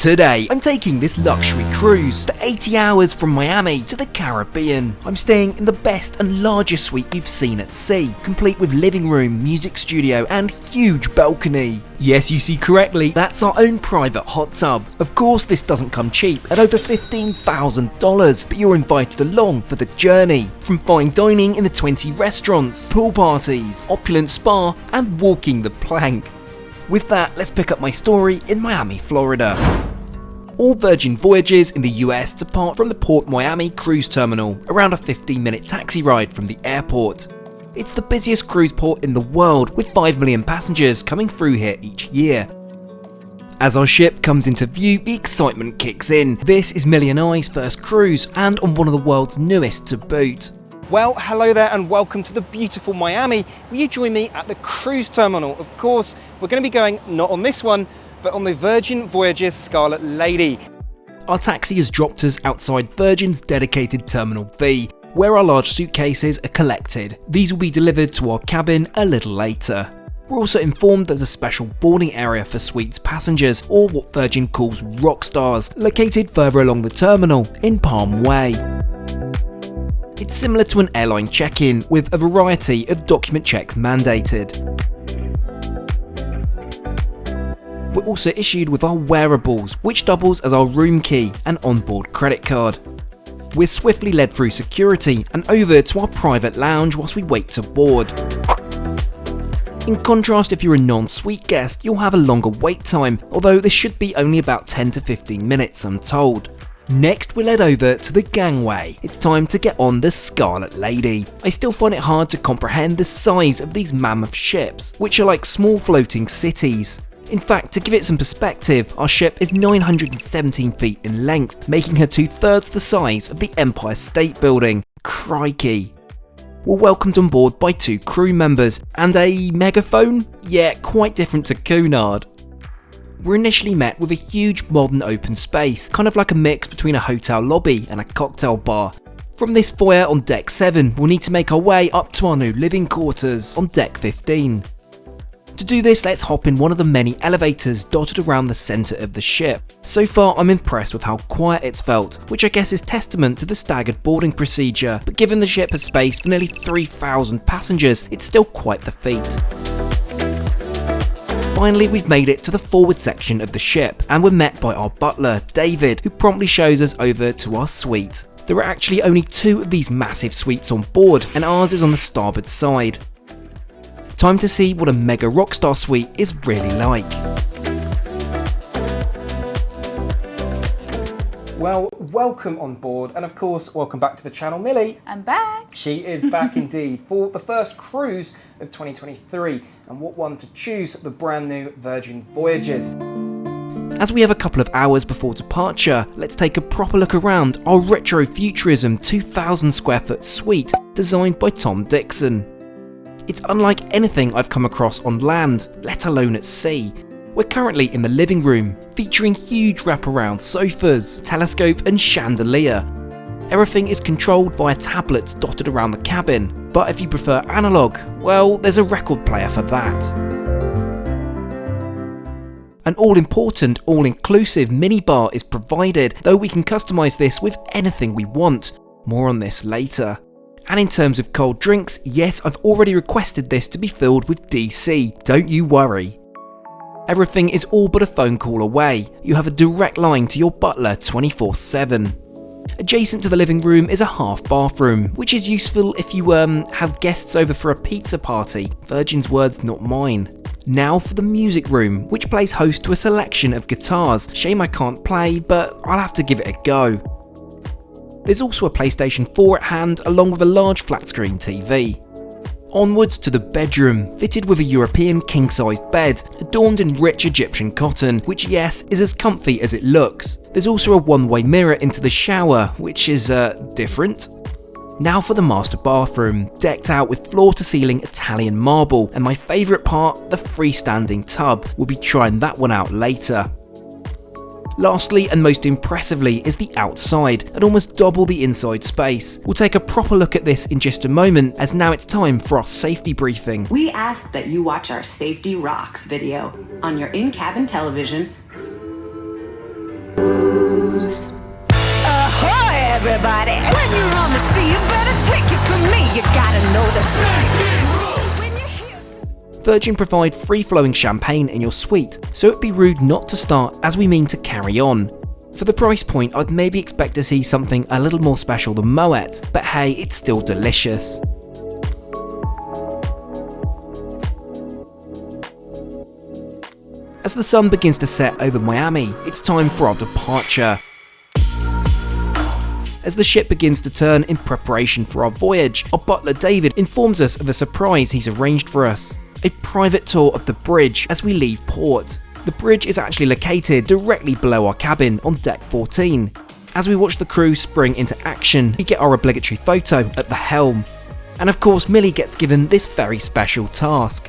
Today, I'm taking this luxury cruise for 80 hours from Miami to the Caribbean. I'm staying in the best and largest suite you've seen at sea, complete with living room, music studio, and huge balcony. Yes, you see correctly, that's our own private hot tub. Of course, this doesn't come cheap at over $15,000, but you're invited along for the journey. From fine dining in the 20 restaurants, pool parties, opulent spa, and walking the plank. With that, let's pick up my story in Miami, Florida. All Virgin voyages in the US depart from the Port Miami cruise terminal, around a 15-minute taxi ride from the airport. It's the busiest cruise port in the world, with 5 million passengers coming through here each year. As our ship comes into view, the excitement kicks in. This is Millie and I's first cruise, and on one of the world's newest to boot. Well, hello there and welcome to the beautiful Miami. Will you join me at the cruise terminal? Of course, we're going to be going not on this one, but on the Virgin Voyages Scarlet Lady. Our taxi has dropped us outside Virgin's dedicated Terminal V, where our large suitcases are collected. These will be delivered to our cabin a little later. We're also informed there's a special boarding area for suites passengers, or what Virgin calls Rockstars, located further along the terminal in Palm Way. It's similar to an airline check-in, with a variety of document checks mandated. We're also issued with our wearables, which doubles as our room key and onboard credit card. We're swiftly led through security and over to our private lounge whilst we wait to board. In contrast, if you're a non-suite guest, you'll have a longer wait time, although this should be only about 10 to 15 minutes, I'm told. Next, we're led over to the gangway. It's time to get on the Scarlet Lady. I still find it hard to comprehend the size of these mammoth ships, which are like small floating cities. In fact, to give it some perspective, our ship is 917 feet in length, making her 2/3 the size of the Empire State Building. Crikey. We're welcomed on board by 2 crew members and a megaphone? Yeah, quite different to Cunard. We're initially met with a huge modern open space, kind of like a mix between a hotel lobby and a cocktail bar. From this foyer on deck 7, we'll need to make our way up to our new living quarters on deck 15. To do this, let's hop in one of the many elevators dotted around the centre of the ship. So far, I'm impressed with how quiet it's felt, which I guess is testament to the staggered boarding procedure, but given the ship has space for nearly 3,000 passengers, it's still quite the feat. Finally, we've made it to the forward section of the ship, and we're met by our butler, David, who promptly shows us over to our suite. There are actually only 2 of these massive suites on board, and ours is on the starboard side. Time to see what a Mega Rockstar Suite is really like. Well, welcome on board, and of course, welcome back to the channel, Millie. I'm back. She is back indeed for the first cruise of 2023, and what one to choose, the brand new Virgin Voyages. As we have a couple of hours before departure, let's take a proper look around our retro-futurism 2,000 square foot suite designed by Tom Dixon. It's unlike anything I've come across on land, let alone at sea. We're currently in the living room, featuring huge wraparound sofas, telescope and chandelier. Everything is controlled via tablets dotted around the cabin, but if you prefer analog, well, there's a record player for that. An all-important, all-inclusive minibar is provided, though we can customise this with anything we want. More on this later. And in terms of cold drinks, yes, I've already requested this to be filled with DC, don't you worry. Everything is all but a phone call away. You have a direct line to your butler 24/7. Adjacent to the living room is a half bathroom, which is useful if you have guests over for a pizza party. Virgin's words, not mine. Now for the music room, which plays host to a selection of guitars. Shame I can't play, but I'll have to give it a go. There's also a PlayStation 4 at hand, along with a large flat screen TV. Onwards to the bedroom, fitted with a European king-sized bed, adorned in rich Egyptian cotton, which yes, is as comfy as it looks. There's also a one-way mirror into the shower, which is different. Now for the master bathroom, decked out with floor-to-ceiling Italian marble, and my favourite part, the freestanding tub. We'll be trying that one out later. Lastly, and most impressively, is the outside, at almost double the inside space. We'll take a proper look at this in just a moment, as now it's time for our safety briefing. We ask that you watch our Safety Rocks video on your in-cabin television cruise. Ahoy, everybody! When you're on the sea, you better take it from me. You gotta know the safety rules. When you hear... Virgin provide free-flowing champagne in your suite, so it'd be rude not to start as we mean to carry on. For the price point, I'd maybe expect to see something a little more special than Moet, but hey, it's still delicious. As the sun begins to set over Miami, it's time for our departure. As the ship begins to turn in preparation for our voyage, our butler David informs us of a surprise he's arranged for us. A private tour of the bridge as we leave port. The bridge is actually located directly below our cabin on deck 14. As we watch the crew spring into action, we get our obligatory photo at the helm. And of course, Millie gets given this very special task.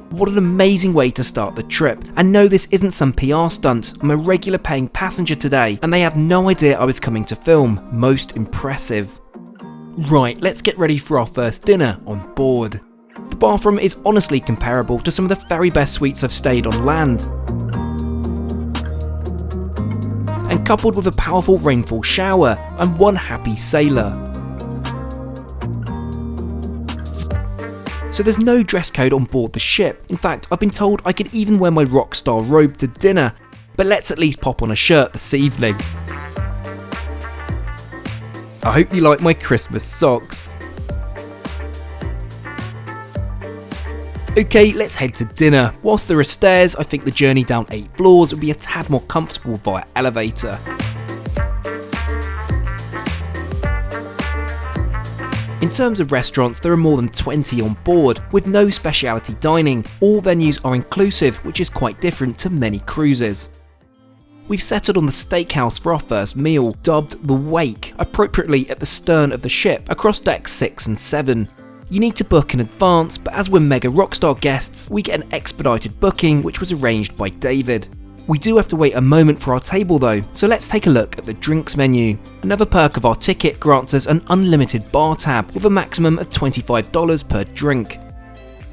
What an amazing way to start the trip, and no, this isn't some PR stunt. I'm a regular paying passenger today and they had no idea I was coming to film. Most impressive. Right, let's get ready for our first dinner on board. The bathroom is honestly comparable to some of the very best suites I've stayed on land. And coupled with a powerful rainfall shower, I'm one happy sailor. So there's no dress code on board the ship. In fact, I've been told I could even wear my rockstar robe to dinner, but let's at least pop on a shirt this evening. I hope you like my Christmas socks. Okay, let's head to dinner. Whilst there are stairs, I think the journey down 8 floors would be a tad more comfortable via elevator. In terms of restaurants, there are more than 20 on board, with no specialty dining. All venues are inclusive, which is quite different to many cruises. We've settled on the steakhouse for our first meal, dubbed the Wake, appropriately at the stern of the ship, across decks 6 and 7. You need to book in advance, but as we're Mega Rockstar guests, we get an expedited booking which was arranged by David. We do have to wait a moment for our table though, so let's take a look at the drinks menu. Another perk of our ticket grants us an unlimited bar tab with a maximum of $25 per drink.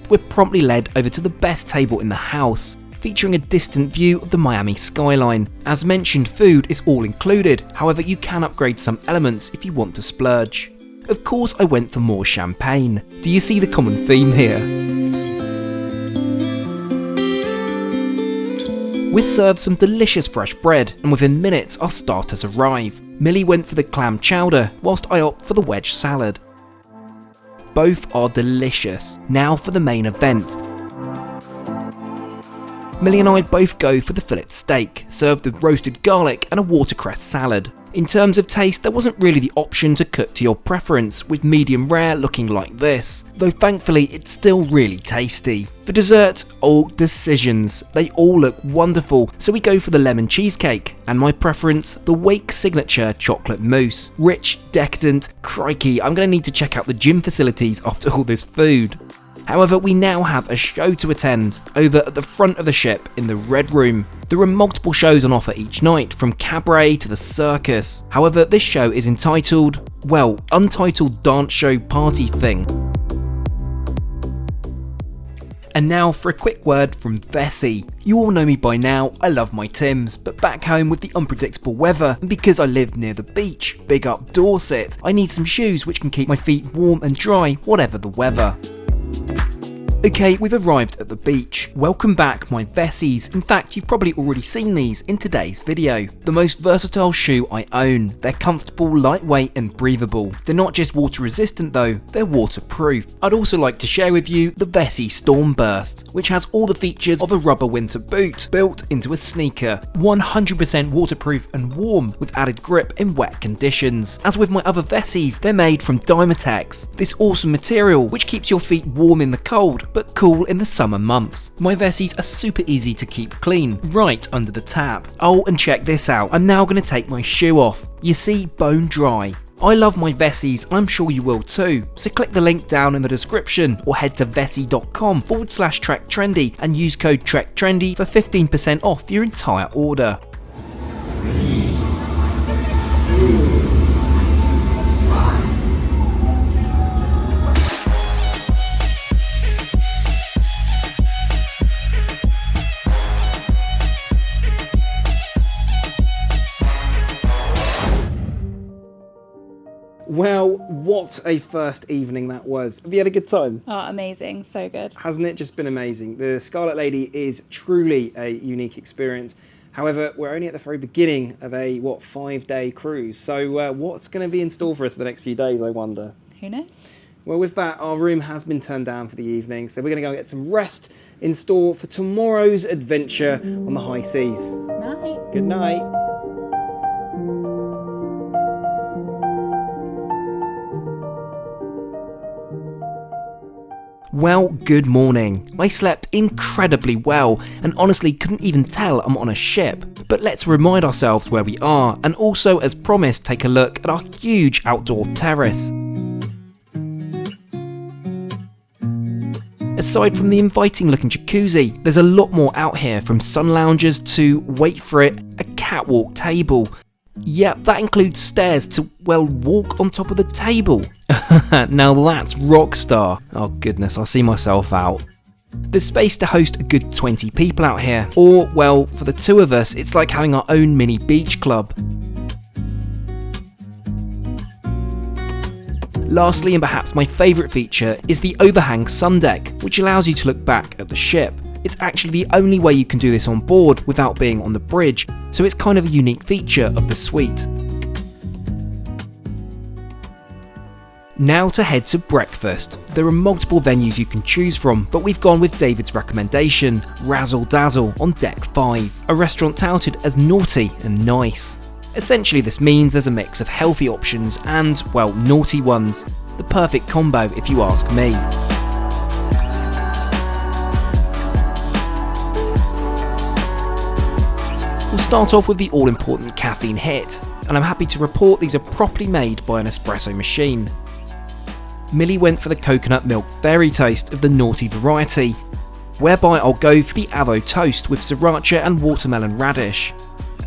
We're promptly led over to the best table in the house, featuring a distant view of the Miami skyline. As mentioned, food is all included, however you can upgrade some elements if you want to splurge. Of course I went for more champagne. Do you see the common theme here? We're served some delicious fresh bread, and within minutes our starters arrive. Millie went for the clam chowder, whilst I opt for the wedge salad. Both are delicious. Now for the main event. Millie and I both go for the fillet steak, served with roasted garlic and a watercress salad. In terms of taste, there wasn't really the option to cook to your preference, with medium rare looking like this, though thankfully it's still really tasty. For dessert, all decisions. They all look wonderful, so we go for the lemon cheesecake, and my preference, the Wake signature chocolate mousse. Rich, decadent, crikey, I'm gonna need to check out the gym facilities after all this food. However, we now have a show to attend, over at the front of the ship in the Red Room. There are multiple shows on offer each night, from cabaret to the circus. However, this show is entitled, well, Untitled Dance Show Party Thing. And now for a quick word from Vessi. You all know me by now, I love my Tims, but back home with the unpredictable weather, and because I live near the beach, big up Dorset, I need some shoes which can keep my feet warm and dry, whatever the weather. Okay, we've arrived at the beach. Welcome back, my Vessies. In fact, you've probably already seen these in today's video. The most versatile shoe I own. They're comfortable, lightweight and breathable. They're not just water resistant though, they're waterproof. I'd also like to share with you the Vessi Stormburst, which has all the features of a rubber winter boot, built into a sneaker. 100% waterproof and warm, with added grip in wet conditions. As with my other Vessis, they're made from Dymatex, this awesome material which keeps your feet warm in the cold, but cool in the summer months. My Vessis are super easy to keep clean, right under the tap. Oh, and check this out, I'm now going to take my shoe off. You see, bone dry. I love my Vessis, and I'm sure you will too, so click the link down in the description or head to vessi.com/trektrendy and use code TrekTrendy for 15% off your entire order. Well, what a first evening that was. Have you had a good time? Oh, amazing. So good. Hasn't it just been amazing? The Scarlet Lady is truly a unique experience. However, we're only at the very beginning of a, 5-day cruise. So what's going to be in store for us for the next few days, I wonder? Who knows? Well, with that, our room has been turned down for the evening, so we're going to go and get some rest in store for tomorrow's adventure on the high seas. Night. Good night. Well, good morning. I slept incredibly well and honestly couldn't even tell I'm on a ship. But let's remind ourselves where we are and also, as promised, take a look at our huge outdoor terrace. Aside from the inviting looking jacuzzi, there's a lot more out here, from sun loungers to, wait for it, a catwalk table. Yep, that includes stairs to, walk on top of the table. Now that's rockstar. Oh goodness, I'll see myself out. There's space to host a good 20 people out here, or, for the two of us, it's like having our own mini beach club. Lastly, and perhaps my favourite feature, is the overhang sun deck, which allows you to look back at the ship. It's actually the only way you can do this on board without being on the bridge, so it's kind of a unique feature of the suite. Now to head to breakfast. There are multiple venues you can choose from, but we've gone with David's recommendation, Razzle Dazzle on Deck 5, a restaurant touted as naughty and nice. Essentially this means there's a mix of healthy options and, naughty ones. The perfect combo if you ask me. We'll start off with the all-important caffeine hit, and I'm happy to report these are properly made by an espresso machine. Millie went for the coconut milk fairy taste of the naughty variety, whereby I'll go for the avo toast with sriracha and watermelon radish.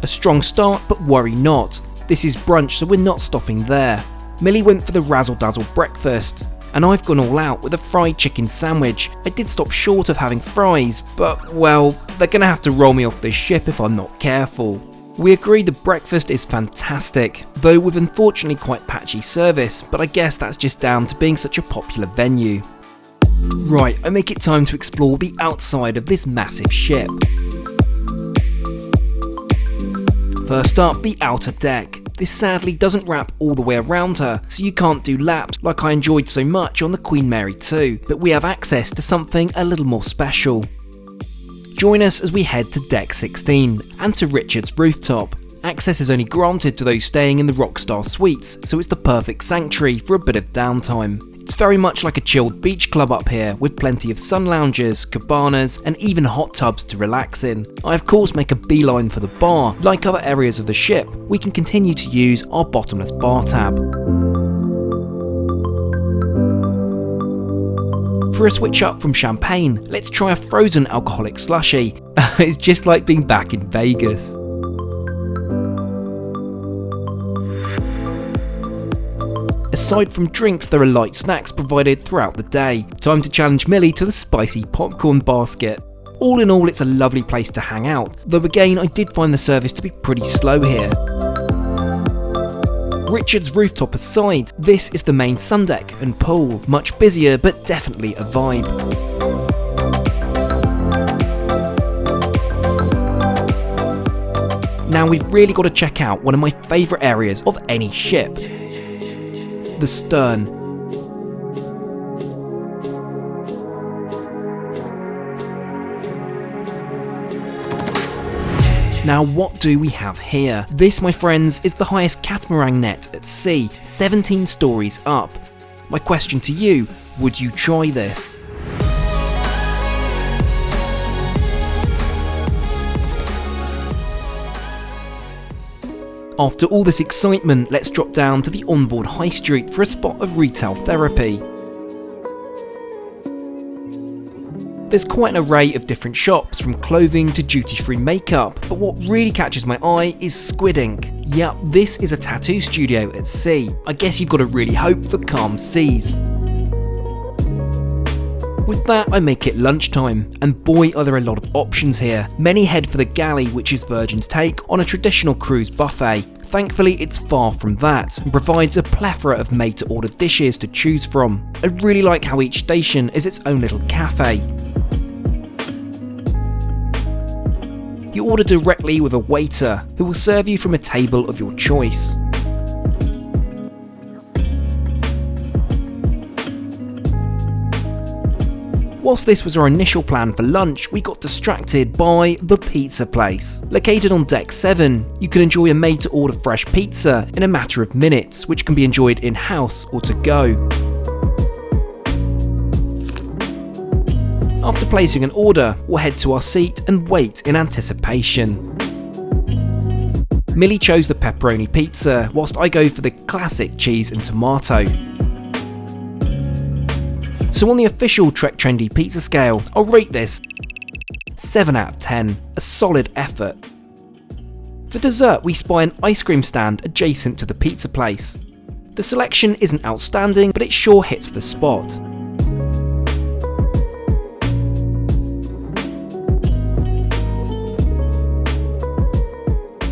A strong start, but worry not. This is brunch, so we're not stopping there. Millie went for the Razzle Dazzle breakfast, and I've gone all out with a fried chicken sandwich. I did stop short of having fries, but they're gonna have to roll me off this ship if I'm not careful. We agreed the breakfast is fantastic, though with unfortunately quite patchy service, but I guess that's just down to being such a popular venue. Right, I make it time to explore the outside of this massive ship. First up, the outer deck. This sadly doesn't wrap all the way around her, so you can't do laps like I enjoyed so much on the Queen Mary 2, but we have access to something a little more special. Join us as we head to Deck 16 and to Richard's rooftop. Access is only granted to those staying in the Rockstar Suites, so it's the perfect sanctuary for a bit of downtime. It's very much like a chilled beach club up here, with plenty of sun lounges, cabanas, and even hot tubs to relax in. I of course make a beeline for the bar. Like other areas of the ship, we can continue to use our bottomless bar tab. For a switch up from champagne, let's try a frozen alcoholic slushie. It's just like being back in Vegas. Aside from drinks, there are light snacks provided throughout the day. Time to challenge Millie to the spicy popcorn basket. All in all, it's a lovely place to hang out, though again I did find the service to be pretty slow here. Richard's rooftop aside, this is the main sun deck and pool. Much busier, but definitely a vibe. Now we've really got to check out one of my favourite areas of any ship. The stern. Now what do we have here? This, my friends, is the highest catamaran net at sea, 17 stories up. My question to you, would you try this? After all this excitement, let's drop down to the onboard high street for a spot of retail therapy. There's quite an array of different shops, from clothing to duty-free makeup, but what really catches my eye is Squid Ink. Yup, this is a tattoo studio at sea. I guess you've got to really hope for calm seas. With that, I make it lunchtime, and boy are there a lot of options here. Many head for the galley, which is Virgin's take on a traditional cruise buffet. Thankfully, it's far from that and provides a plethora of made-to-order dishes to choose from. I really like how each station is its own little cafe. You order directly with a waiter who will serve you from a table of your choice. Whilst this was our initial plan for lunch, we got distracted by the pizza place. Located on deck 7, you can enjoy a made-to-order fresh pizza in a matter of minutes, which can be enjoyed in-house or to go. After placing an order, we'll head to our seat and wait in anticipation. Millie chose the pepperoni pizza, whilst I go for the classic cheese and tomato. So on the official Trek Trendy pizza scale, I'll rate this 7 out of 10, a solid effort. For dessert, we spy an ice cream stand adjacent to the pizza place. The selection isn't outstanding, but it sure hits the spot.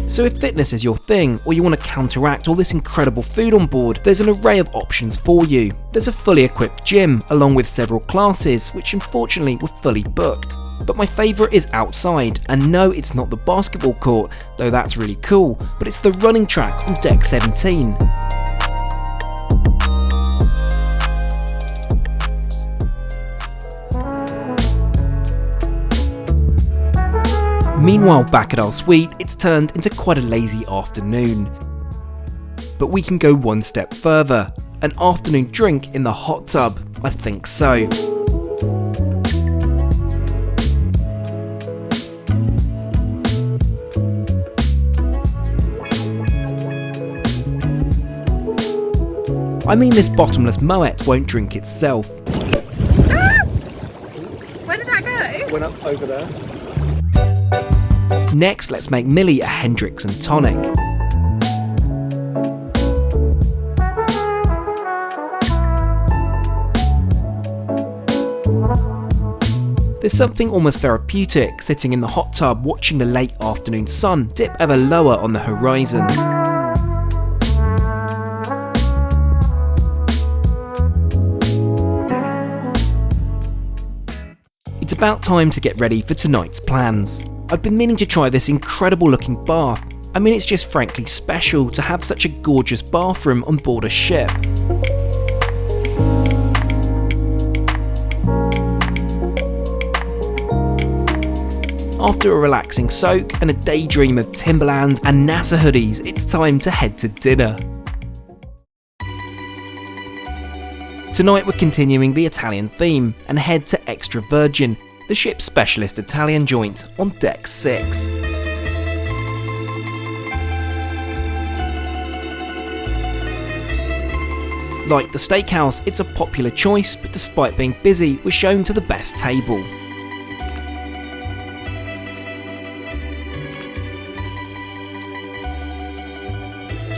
So if fitness is your thing, or you want to counteract all this incredible food on board, there's an array of options for you. There's a fully equipped gym, along with several classes, which unfortunately were fully booked. But my favourite is outside, and no, it's not the basketball court, though that's really cool, but it's the running track on deck 17. Meanwhile, back at our suite, it's turned into quite a lazy afternoon. But we can go one step further. An afternoon drink in the hot tub? I think so. I mean, this bottomless moet won't drink itself. Where did that go? Went up over there. Next, let's make Millie a Hendrix and tonic. There's something almost therapeutic sitting in the hot tub watching the late afternoon sun dip ever lower on the horizon. It's about time to get ready for tonight's plans. I've been meaning to try this incredible looking bath. I mean, it's just frankly special to have such a gorgeous bathroom on board a ship. After a relaxing soak and a daydream of Timberlands and NASA hoodies, it's time to head to dinner. Tonight we're continuing the Italian theme and head to Extra Virgin, the ship's specialist Italian joint on deck 6. Like the steakhouse, it's a popular choice, but despite being busy, we're shown to the best table.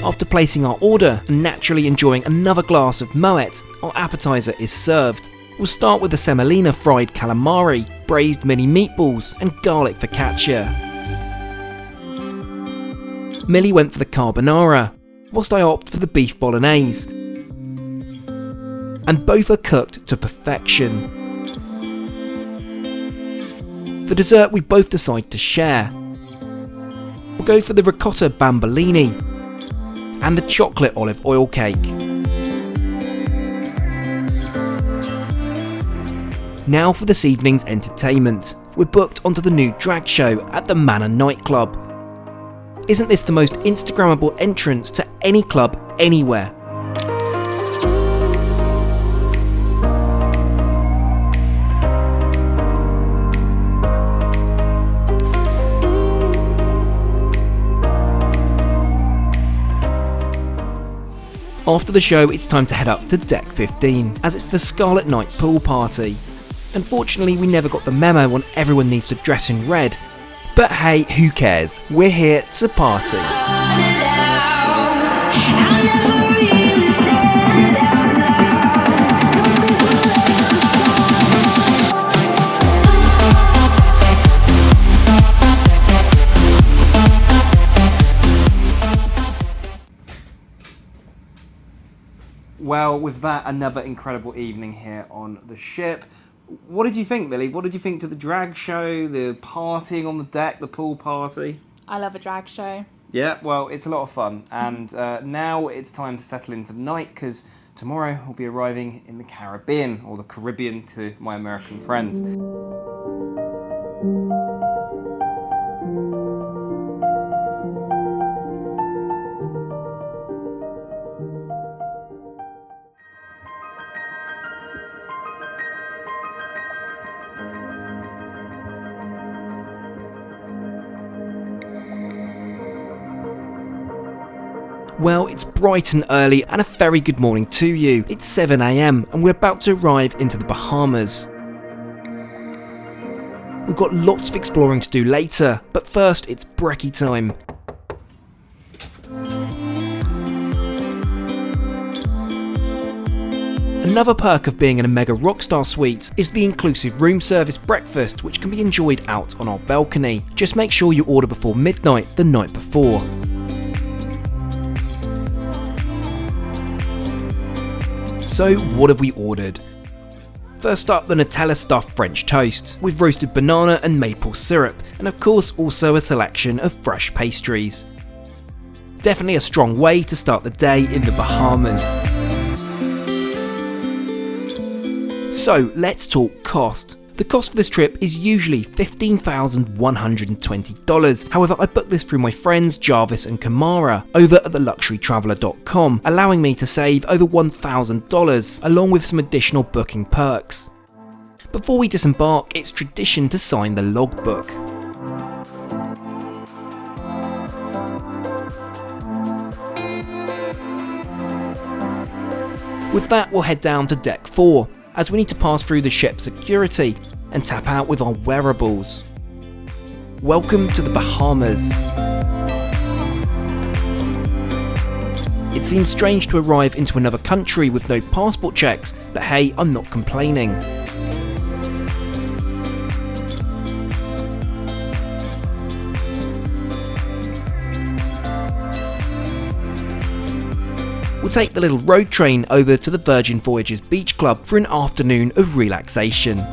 After placing our order and naturally enjoying another glass of Moet, our appetizer is served. We'll start with the semolina fried calamari, braised mini meatballs and garlic focaccia. Millie went for the carbonara, whilst I opt for the beef bolognese. And both are cooked to perfection. For dessert, we both decide to share. We'll go for the ricotta bambolini and the chocolate olive oil cake. Now for this evening's entertainment. We're booked onto the new drag show at the Manor nightclub. Isn't this the most Instagrammable entrance to any club anywhere? After the show, it's time to head up to deck 15, as it's the Scarlet night pool party. Unfortunately, we never got the memo on everyone needs to dress in red. But hey, who cares? We're here to party. Well, with that, another incredible evening here on the ship. What did you think, Millie? What did you think to the drag show, the partying on the deck, the pool party? I love a drag show. Yeah, well, it's a lot of fun. And now it's time to settle in for the night because tomorrow we'll be arriving in the Caribbean, or the Caribbean to my American friends. Well, it's bright and early and a very good morning to you. It's 7 AM and we're about to arrive into the Bahamas. We've got lots of exploring to do later, but first it's brekkie time. Another perk of being in a Mega Rockstar Suite is the inclusive room service breakfast, which can be enjoyed out on our balcony. Just make sure you order before midnight the night before. So what have we ordered? First up, the Nutella stuffed French toast with roasted banana and maple syrup, and of course also a selection of fresh pastries. Definitely a strong way to start the day in the Bahamas. So let's talk cost. The cost for this trip is usually $15,120. However, I booked this through my friends Jarvis and Kamara over at theluxurytraveller.com, allowing me to save over $1,000 along with some additional booking perks. Before we disembark, it's tradition to sign the logbook. With that, we'll head down to deck 4. As we need to pass through the ship's security and tap out with our wearables. Welcome to the Bahamas. It seems strange to arrive into another country with no passport checks, but hey, I'm not complaining. We'll take the little road train over to the Virgin Voyages Beach Club for an afternoon of relaxation.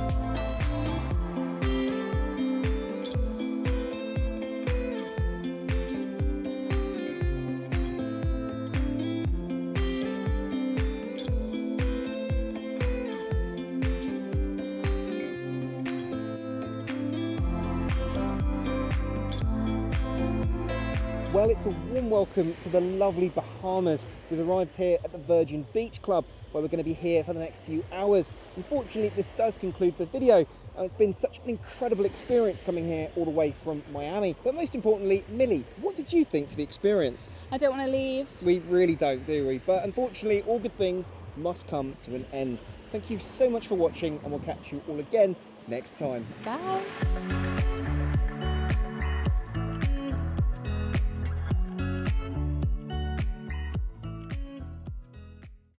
Well, it's a warm welcome to the lovely Bahamas. We've arrived here at the Virgin Beach Club, where we're going to be here for the next few hours. Unfortunately, this does conclude the video. It's been such an incredible experience coming here all the way from Miami. But most importantly, Millie, what did you think to the experience? I don't want to leave. We really don't, do we? But unfortunately, all good things must come to an end. Thank you so much for watching, and we'll catch you all again next time. Bye.